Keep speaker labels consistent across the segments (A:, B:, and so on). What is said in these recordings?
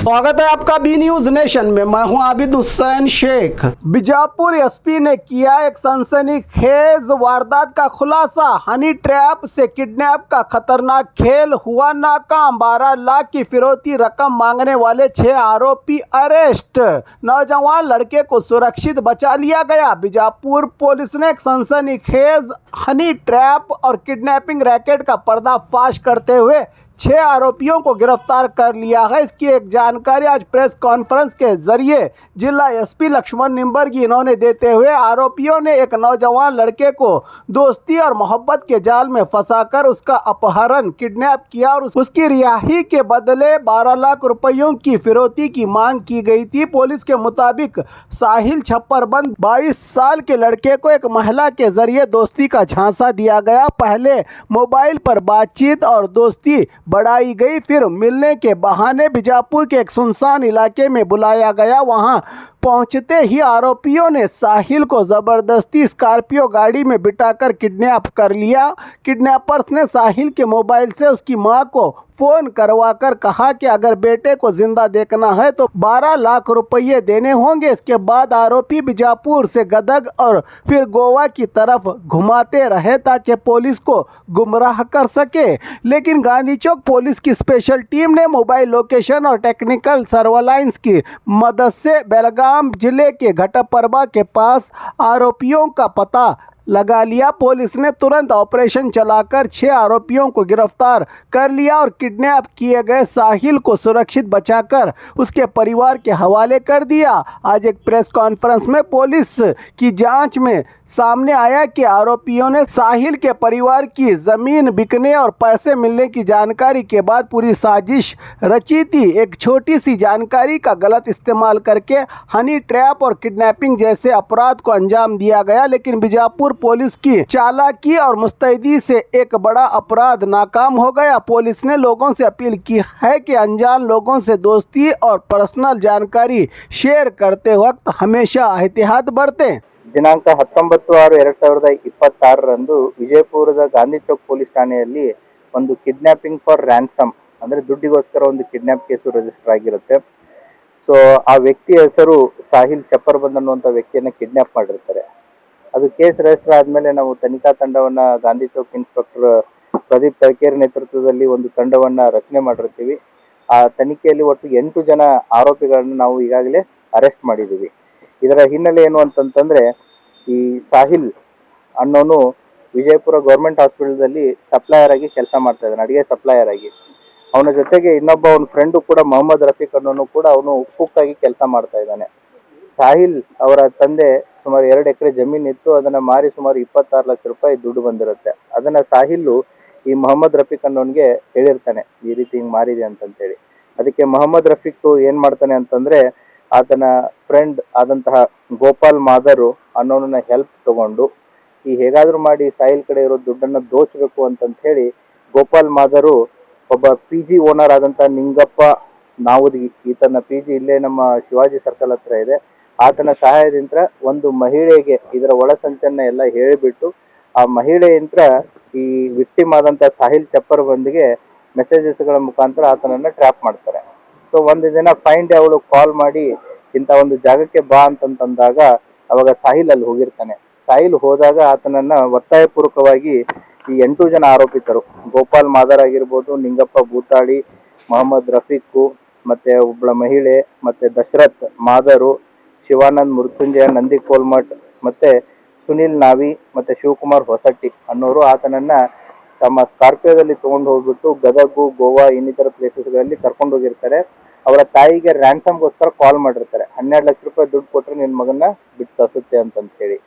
A: स्वागत है आपका बी न्यूज नेशन में। मैं हूं आबिद हुसैन शेख। बीजापुर एसपी ने किया एक सनसनीखेज वारदात का खुलासा। हनी ट्रैप से किडनैप का खतरनाक खेल हुआ नाकाम। 12 लाख की फिरौती रकम मांगने वाले 6 आरोपी अरेस्ट। नौजवान लड़के को सुरक्षित बचा लिया गया। बीजापुर पुलिस ने एक सनसनीखेज हनी ट्रैप और किडनैपिंग रैकेट का पर्दाफाश करते हुए 6 आरोपियों को गिरफ्तार कर लिया है। इसकी एक जानकारी आज प्रेस कॉन्फ्रेंस के जरिए जिला एसपी लक्ष्मण निम्बर्गी इन्होंने देते हुए आरोपियों ने एक नौजवान लड़के को दोस्ती और मोहब्बत के जाल में फंसाकर उसका अपहरण किडनैप किया और उसकी रिहाई के बदले 12 लाख रुपयों की फिरौती की मांग की गई थी। पुलिस के मुताबिक साहिल छप्परबंद 22 साल के लड़के को एक महिला के जरिए दोस्ती का झांसा दिया गया। पहले मोबाइल पर बातचीत और दोस्ती बढ़ाई गई, फिर मिलने के बहाने बीजापुर के एक सुनसान इलाके में बुलाया गया। वहां पहुंचते ही आरोपियों ने साहिल को जबरदस्ती स्कॉर्पियो गाड़ी में बिठाकर किडनैप कर लिया। किडनैपर्स ने साहिल के मोबाइल से उसकी मां को फोन करवाकर कहा कि अगर बेटे को जिंदा देखना है तो 12 लाख रुपये देने होंगे। इसके बाद आरोपी बीजापुर से गदग और फिर गोवा की तरफ घुमाते रहे ताकि पुलिस को गुमराह कर सके, लेकिन गांधी चौक पुलिस की स्पेशल टीम ने मोबाइल लोकेशन और टेक्निकल सर्वेलांस की मदद से बेलगाम जिले के घटप्रभा के पास आरोपियों का पता लगा लिया। पुलिस ने तुरंत ऑपरेशन चलाकर 6 आरोपियों को गिरफ्तार कर लिया और किडनैप किए गए साहिल को सुरक्षित बचाकर उसके परिवार के हवाले कर दिया। आज एक प्रेस कॉन्फ्रेंस में पुलिस की जांच में सामने आया कि आरोपियों ने साहिल के परिवार की जमीन बिकने और पैसे मिलने की जानकारी के बाद पूरी साजिश रची थी। एक छोटी सी जानकारी का गलत इस्तेमाल करके हनी ट्रैप और किडनैपिंग जैसे अपराध को अंजाम दिया गया, लेकिन बीजापुर पुलिस की चालाकी और मुस्तैदी से एक बड़ा अपराध नाकाम हो गया। पुलिस ने लोगों से अपील की है कि अनजान लोगों से दोस्ती और पर्सनल जानकारी शेयर करते वक्त हमेशा एहतियात बरतें।
B: ದಿನಾಂಕ 19/6/2026 ವಿಜಯಪುರದ ಗಾಂಧಿ ಚೌಕ್ ಪೊಲೀಸ್ ಠಾಣೆಯಲ್ಲಿ ಒಂದು ಕಿಡ್ನಾಪಿಂಗ್ ಫಾರ್ ರ್ಯಾನ್ಸಮ್ ಅಂದರೆ ದುಡ್ಡಿಗೋಸ್ಕರ ಒಂದು ಕಿಡ್ನಾಪ್ ಕೇಸು ರಿಜಿಸ್ಟರ್ ಆಗಿರುತ್ತೆ. ಸೊ ಆ ವ್ಯಕ್ತಿಯ ಹೆಸರು ಸಾಹಿಲ್ ಚಪ್ಪರ್ಬಂದ್ ಅನ್ನುವಂಥ ವ್ಯಕ್ತಿಯನ್ನು ಕಿಡ್ನಾಪ್ ಮಾಡಿರ್ತಾರೆ. ಅದು ಕೇಸ್ ರಿಜಿಸ್ಟರ್ ಆದಮೇಲೆ ನಾವು ತನಿಖಾ ತಂಡವನ್ನು ಗಾಂಧಿ ಚೌಕ್ ಇನ್ಸ್ಪೆಕ್ಟರ್ ಪ್ರದೀಪ್ ತಳಕೇರಿ ನೇತೃತ್ವದಲ್ಲಿ ಒಂದು ತಂಡವನ್ನು ರಚನೆ ಮಾಡಿರ್ತೀವಿ. ಆ ತನಿಖೆಯಲ್ಲಿ ಒಟ್ಟು 8 ಜನ ಆರೋಪಿಗಳನ್ನು ನಾವು ಈಗಾಗಲೇ ಅರೆಸ್ಟ್ ಮಾಡಿದ್ದೀವಿ. ಇದರ ಹಿನ್ನೆಲೆ ಏನು ಅಂತಂತಂದ್ರೆ ಈ ಸಾಹಿಲ್ ಅನ್ನೋನು ವಿಜಯಪುರ ಗೌರ್ಮೆಂಟ್ ಹಾಸ್ಪಿಟಲ್ದಲ್ಲಿ ಸಪ್ಲೈಯರ್ ಆಗಿ ಕೆಲಸ ಮಾಡ್ತಾ ಇದ್ದಾನೆ, ಅಡಿಗೆ ಸಪ್ಲೈಯರ್ ಆಗಿ. ಅವನ ಜೊತೆಗೆ ಇನ್ನೊಬ್ಬ ಅವನ ಫ್ರೆಂಡು ಕೂಡ ಮೊಹಮ್ಮದ್ ರಫೀಕ್ ಅನ್ನೋನು ಕೂಡ ಅವನು ಕುಕ್ ಆಗಿ ಕೆಲಸ ಮಾಡ್ತಾ ಇದ್ದಾನೆ. ಸಾಹಿಲ್ ಅವರ ತಂದೆ ಸುಮಾರು 2 ಎಕರೆ ಜಮೀನು ಇತ್ತು, ಅದನ್ನ ಮಾರಿ ಸುಮಾರು 26 ಲಕ್ಷ ರೂಪಾಯಿ ದುಡ್ಡು ಬಂದಿರುತ್ತೆ. ಅದನ್ನ ಸಾಹಿಲ್ ಈ ಮೊಹಮ್ಮದ್ ರಫೀಕ್ ಅನ್ನೋನ್ಗೆ ಹೇಳಿರ್ತಾನೆ, ಈ ರೀತಿ ಹಿಂಗ್ ಮಾರಿದೆ ಅಂತಂತೇಳಿ. ಅದಕ್ಕೆ ಮೊಹಮ್ಮದ್ ರಫೀಕ್ ಏನ್ ಮಾಡ್ತಾನೆ ಅಂತಂದ್ರೆ ಆತನ ಫ್ರೆಂಡ್ ಆದಂತಹ ಗೋಪಾಲ್ ಮಾದರು ಅನ್ನೋನನ್ನ ಹೆಲ್ಪ್ ತಗೊಂಡು ಈ ಹೇಗಾದ್ರೂ ಮಾಡಿ ಸಾಹಿಲ್ ಕಡೆ ಇರೋ ದುಡ್ಡನ್ನ ದೋಚಬೇಕು ಅಂತಂತ ಹೇಳಿ ಗೋಪಾಲ್ ಮಾದರು ಒಬ್ಬ PG ಓನರ್ ಆದಂತಹ ನಿಂಗಪ್ಪ ನಾವುದ್ಗಿ, ಈತನ PG ಇಲ್ಲೇ ನಮ್ಮ ಶಿವಾಜಿ ಸರ್ಕಲ್ ಹತ್ರ ಇದೆ. ಆತನ ಸಹಾಯದಿಂದ ಒಂದು ಮಹಿಳೆಗೆ ಇದರ ಒಳಸಂಚನ್ನ ಎಲ್ಲ ಹೇಳಿಬಿಟ್ಟು ಆ ಮಹಿಳೆಯಂತ್ರ ಈ ವಿಕ್ಟಿಮ್ ಆದಂತ ಸಾಹಿಲ್ ಚಪ್ಪರ್ಬಂದ್ಗೆ ಮೆಸೇಜಸ್ಗಳ ಮುಖಾಂತರ ಆತನನ್ನ ಟ್ರ್ಯಾಪ್ ಮಾಡ್ತಾರೆ. ಸೊ ಒಂದು ದಿನ ಫೈಂಡ್ ಅವಳು ಕಾಲ್ ಮಾಡಿ ಇಂಥ ಒಂದು ಜಾಗಕ್ಕೆ ಬಾ ಅಂತಂದಾಗ ಅವಾಗ ಸಾಹಿಲ್ ಅಲ್ಲಿ ಹೋಗಿರ್ತಾನೆ. ಸಾಹಿಲ್ ಹೋದಾಗ ಆತನನ್ನ ಒತ್ತಾಯಪೂರ್ವಕವಾಗಿ ಈ 8 ಜನ ಆರೋಪಿತರು, ಗೋಪಾಲ್ ಮಾದರ್ ಆಗಿರ್ಬೋದು, ನಿಂಗಪ್ಪ ಬೂತಾಳಿ, ಮೊಹಮ್ಮದ್ ರಫೀಕ್, ಮತ್ತೆ ಒಬ್ಬಳ ಮಹಿಳೆ, ಮತ್ತೆ ದಶರಥ್ ಮಾದರು, ಶಿವಾನಂದ್ ಮೃತ್ಯುಂಜಯ ನಂದಿ ಕೋಲ್ಮಠ್, ಮತ್ತೆ ಸುನಿಲ್ ನಾವಿ, ಮತ್ತೆ ಶಿವಕುಮಾರ್ ಹೊಸಟ್ಟಿ ಅನ್ನೋರು ಆತನನ್ನ ತಮ್ಮ ಸ್ಕಾರ್ಪಿಯೋದಲ್ಲಿ ತಗೊಂಡು ಹೋಗ್ಬಿಟ್ಟು ಗದಗು, ಗೋವಾ ಇನ್ನಿತರ ಪ್ಲೇಸಸ್ಗಳಲ್ಲಿ ಕರ್ಕೊಂಡು ಹೋಗಿರ್ತಾರೆ. ಅವರ ತಾಯಿಗೆ ರ್ಯಾನ್ಸಮ್ಗೋಸ್ಕರ ಕಾಲ್ ಮಾಡಿರ್ತಾರೆ, 12 ಲಕ್ಷ ರೂಪಾಯಿ ದುಡ್ಡು ಕೊಟ್ಟರೆ ನಿನ್ನ ಮಗನ್ನ ಬಿಟ್ಟು ಕಳಿಸುತ್ತೆ ಅಂತಂತ ಹೇಳಿ.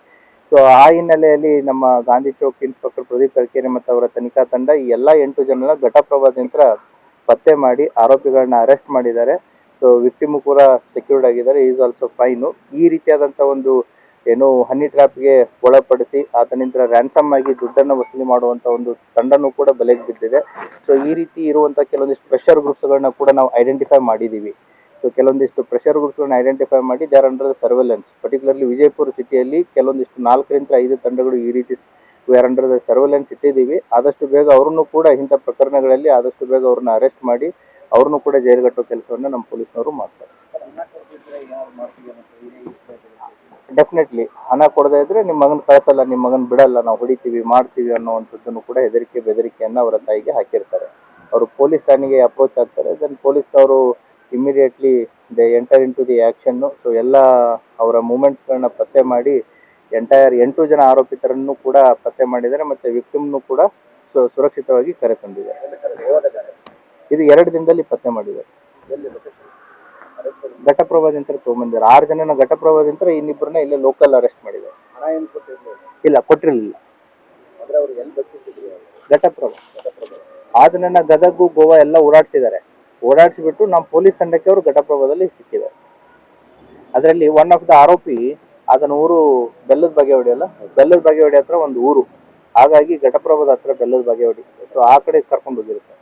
B: ಸೊ ಆ ಹಿನ್ನೆಲೆಯಲ್ಲಿ ನಮ್ಮ ಗಾಂಧಿ ಚೌಕ್ ಇನ್ಸ್ಪೆಕ್ಟರ್ ಪ್ರದೀಪ್ ತಳಕೇರಿ ಮತ್ತು ಅವರ ತನಿಖಾ ತಂಡ ಈ ಎಲ್ಲ 8 ಜನರ ಘಟಪ್ರಭಾದಿಂದ ಪತ್ತೆ ಮಾಡಿ ಆರೋಪಿಗಳನ್ನ ಅರೆಸ್ಟ್ ಮಾಡಿದ್ದಾರೆ. ಸೊ ವಿಕ್ಟಿಮ್ ಕೂಡ ಸೆಕ್ಯೂರ್ಡ್ ಆಗಿದ್ದಾರೆ, ಈಸ್ ಆಲ್ಸೋ ಫೈನು. ಈ ರೀತಿಯಾದಂಥ ಒಂದು ಏನು ಹನಿ ಟ್ರ್ಯಾಪ್ಗೆ ಒಳಪಡಿಸಿ ಆತನಿಂದ ರ್ಯಾನ್ಸಮ್ ಆಗಿ ದುಡ್ಡನ್ನು ವಸೂಲಿ ಮಾಡುವಂತ ಒಂದು ತಂಡನೂ ಕೂಡ ಬಲೆಗೆ ಬಿದ್ದಿದೆ. ಸೊ ಈ ರೀತಿ ಇರುವಂತ ಕೆಲವೊಂದಿಷ್ಟು ಪ್ರೆಷರ್ ಗ್ರೂಪ್ಸ್ಗಳನ್ನ ಕೂಡ ನಾವು ಐಡೆಂಟಿಫೈ ಮಾಡಿದ್ದೀವಿ. ಸೊ ಕೆಲವೊಂದಿಷ್ಟು ಪ್ರೆಷರ್ ಗ್ರೂಪ್ಸ್ಗಳನ್ನ ಐಡೆಂಟಿಫೈ ಮಾಡಿ they are under the surveillance. Particularly Vijayapura ಸಿಟಿಯಲ್ಲಿ ಕೆಲವೊಂದಿಷ್ಟು 4 ರಿಂದ 5 ತಂಡಗಳು ಈ ರೀತಿ we are under the surveillance ಇಟ್ಟಿದ್ದೀವಿ. ಆದಷ್ಟು ಬೇಗ ಅವ್ರನ್ನು ಕೂಡ ಇಂಥ ಪ್ರಕರಣಗಳಲ್ಲಿ ಆದಷ್ಟು ಬೇಗ ಅವ್ರನ್ನ ಅರೆಸ್ಟ್ ಮಾಡಿ ಅವ್ರನ್ನೂ ಕೂಡ ಜೈಲ್ಗಟ್ಟೋ ಕೆಲಸವನ್ನ ನಮ್ಮ ಪೊಲೀಸ್ನವರು ಮಾಡ್ತಾರೆ. ಡೆಫಿನೆಟ್ಲಿ ಹಣ ಕೊಡದೇ ಇದ್ರೆ ನಿಮ್ಮ ಮಗನ ಕಳಿಸಲ್ಲ, ನಿಮ್ಮ ಮಗನ ಬಿಡಲ್ಲ, ನಾವು ಹೊಡಿತೀವಿ ಮಾಡ್ತೀವಿ ಅನ್ನೋವಂಥದ್ದನ್ನು ಕೂಡ ಹೆದರಿಕೆ ಬೆದರಿಕೆಯನ್ನ ಅವರ ತಾಯಿಗೆ ಹಾಕಿರ್ತಾರೆ. ಅವರು ಪೊಲೀಸ್ ಠಾಣೆಗೆ ಅಪ್ರೋಚ್ ಆಗ್ತಾರೆ. ದೆನ್ ಪೊಲೀಸ್ನವರು immediately they enter into the action. So ಎಲ್ಲ ಅವರ ಮೂಮೆಂಟ್ಸ್ಗಳನ್ನ ಪತ್ತೆ ಮಾಡಿ ಎಂಟೈರ್ 8 ಜನ ಆರೋಪಿತರನ್ನು ಕೂಡ ಪತ್ತೆ ಮಾಡಿದ್ದಾರೆ ಮತ್ತು ವಿಕ್ಟಿಮ್ನು ಕೂಡ ಸುರಕ್ಷಿತವಾಗಿ ಕರೆ ತಂದಿದ್ದಾರೆ. ಇದು 2 ದಿನದಲ್ಲಿ ಪತ್ತೆ ಮಾಡಿದ್ದಾರೆ. ಘಟಪ್ರಭಾದಿಂದ ತೊಗೊಂಬಂದಿದ್ದಾರೆ. 6 ಜನನ ಘಟಪ್ರಭಾದಿಂದ, ಇನ್ನಿಬ್ಬರನ್ನ ಇಲ್ಲೇ ಲೋಕಲ್ ಅರೆಸ್ಟ್ ಮಾಡಿದ್ದಾರೆ. ಇಲ್ಲ, ಕೊಟ್ಟಿರಲಿಲ್ಲ. ಘಟಪ್ರಭಾ ಅದನ್ನ ಗದಗು ಗೋವಾ ಎಲ್ಲ ಓಡಾಡಿಸಿಬಿಟ್ಟು ನಮ್ಮ ಪೊಲೀಸ್ ತಂಡಕ್ಕೆ ಅವರು ಘಟಪ್ರಭಾದಲ್ಲಿ ಸಿಕ್ಕಿದ್ದಾರೆ. ಅದರಲ್ಲಿ ಒನ್ ಆಫ್ ದ ಆರೋಪಿ ಅದನ್ನ ಊರು ಬೆಲ್ಲದ ಬಾಗೇವಾಡಿ ಹತ್ರ ಒಂದು ಊರು, ಹಾಗಾಗಿ ಘಟಪ್ರಭಾದ ಹತ್ರ ಬೆಲ್ಲದ ಬಾಗೇವಾಡಿ, ಸೊ ಆ ಕಡೆ ಕರ್ಕೊಂಡು ಹೋಗಿರುತ್ತೆ.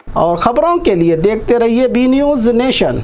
A: और खबरों के लिए देखते रहिए बी न्यूज़ नेशन।